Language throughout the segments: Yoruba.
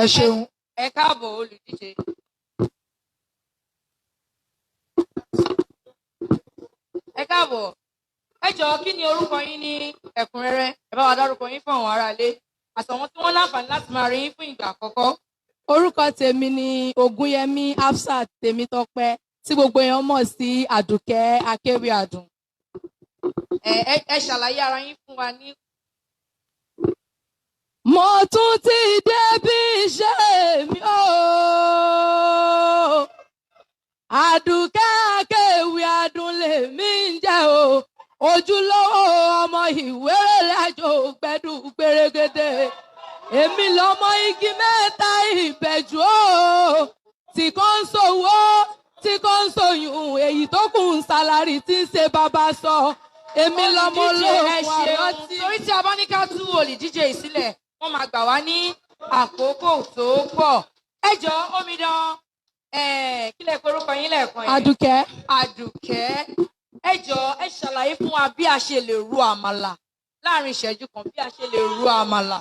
Ẹ ṣeun. Ẹ káàbọ̀ olùdíje. Ẹ káàbọ̀. Ẹ jọ̀ọ́ kí ni orúkọ yín ní ẹ̀kúnrẹ́rẹ́? Ẹ bá wa dárúkọ yín fún àwọn aráalé. Àtàwọn tí wọ́n láǹfààní láti máa rí yín fún ìgbà àkọ́kọ́. Orúkọ tèmi ni Ògúnyẹmí Hafsat Tèmítọ́pẹ́ tí gbogbo èèyàn mọ̀ sí Àdùkẹ́ Akéwì Àdùn. Ẹ ṣàlàyé ara yín fún wa ní. Mo tún ti dé bí iṣẹ́ mi o. Àdùkẹ́ Akéwì Àdùn lèmi ń jẹ́ o. Ojúlówó ọmọ Ìwéré àjò gbẹ̀dú gbèrègèdè. Èmi lọmọ igi mẹ́ta ìbẹ̀jú o. Tí kò ń sòwò, tí kò ń sòyún, èyí tó kù ń sàlárì tí ń ṣe bàbá sọ. Èmi lọmọ olóògùn àrọ́tì. Torí tí a bá ní ká tú olùdíje yìí sílẹ̀, wọ́n máa gbà wá ní àkókò tó pọ̀. Ẹ jọ̀ọ́ omidan, kí lẹ porúkọ yín lẹ́ẹ̀kan yẹn? Àdùkẹ́. Àdùkẹ́. Ẹ jọ̀ọ́ ẹ ṣàlàyé fún wa bí a ṣe lè ro àmàlà láàrin ìṣẹ́jú kan, bí a ṣe lè ro àmàlà.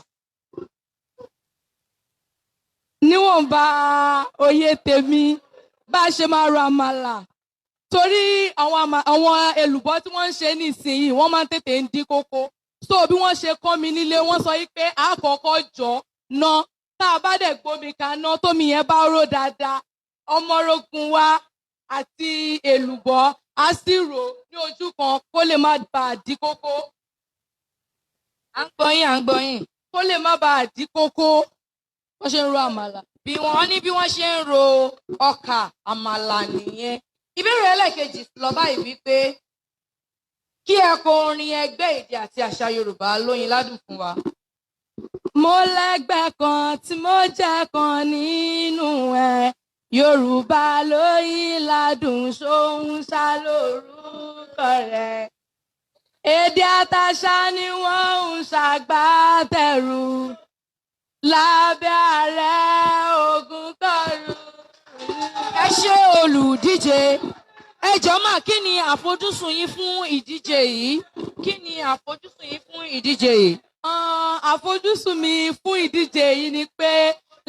Níwọ̀nba òye tèmi bá a ṣe máa ro àmàlà. Torí àwọn èlùbọ́ tí wọ́n ń ṣe nísìnyí wọ́n máa ń tètè ń dín kókó. So bí wọ́n ṣe kọ́ mi nílé wọ́n sọ pé a kọ́kọ́ jọ ná tá a bá dẹ̀ gbomi kaná tómi yẹn bá ró dáadáa ọmọrogùn wa àti èlùbọ́ á sì rò ní ojú kan kó lè má bàa dín kókó. À ń gbọ́ yín, à ń gbọ́ yín. Kó lè má bàa dín kókó wọ́n ṣe ń ro àmàlà. Bí wọ́n ní bí wọ́n ṣe ń ro ọkà àmàlà nìyẹn. Ìbéèrè ẹlẹ́ẹ̀kejì lọ báyìí wípé kí ẹ kọ orin ẹgbẹ́ èdè àti àṣà Yorùbá Lóyin Ládùn fún wa. Mo lẹ́gbẹ́ kan tí mo jẹ́ kan nínú ẹ̀. Yorùbá Lóyin Ládùn ṣóhun ṣá lórúkọ rẹ̀. Èdè àtàṣà ni wọ́n ń ṣàgbátẹrù lábẹ́ ààrẹ Ògúnkọ̀rú. Ẹ ṣé olùdíje. Ẹ jọ̀ọ́ mà kí ni àfojúsùn yín fún ìdíje yìí? Kí ni àfojúsùn yín fún ìdíje yìí? Àfojúsùn mi fún ìdíje yìí ni pé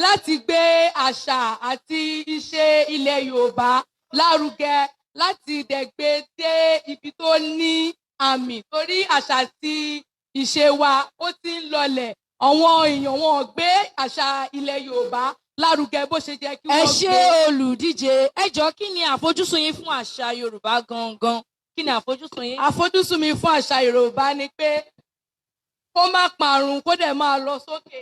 láti gbé àṣà àti ìṣe ilẹ̀ Yorùbá lárugẹ, láti dẹ̀ gbé dé ibi tó ní àmì torí àṣà àti ìṣe wa ó ti ń lọlẹ̀. Àwọn èèyàn wọn gbé àṣà ilẹ̀ Yorùbá lárugẹ bó ṣe jẹ́ kí wọ́n gbé. Ẹ ṣé olùdíje. Ẹ jọ̀ọ́ kí ni àfojúsùn yín fún àṣà Yorùbá gangan? Kí ni àfojúsùn yín? Àfojúsùn mi fún àṣà Yorùbá ni pé kó má parun kó dẹ̀ máa lọ sókè.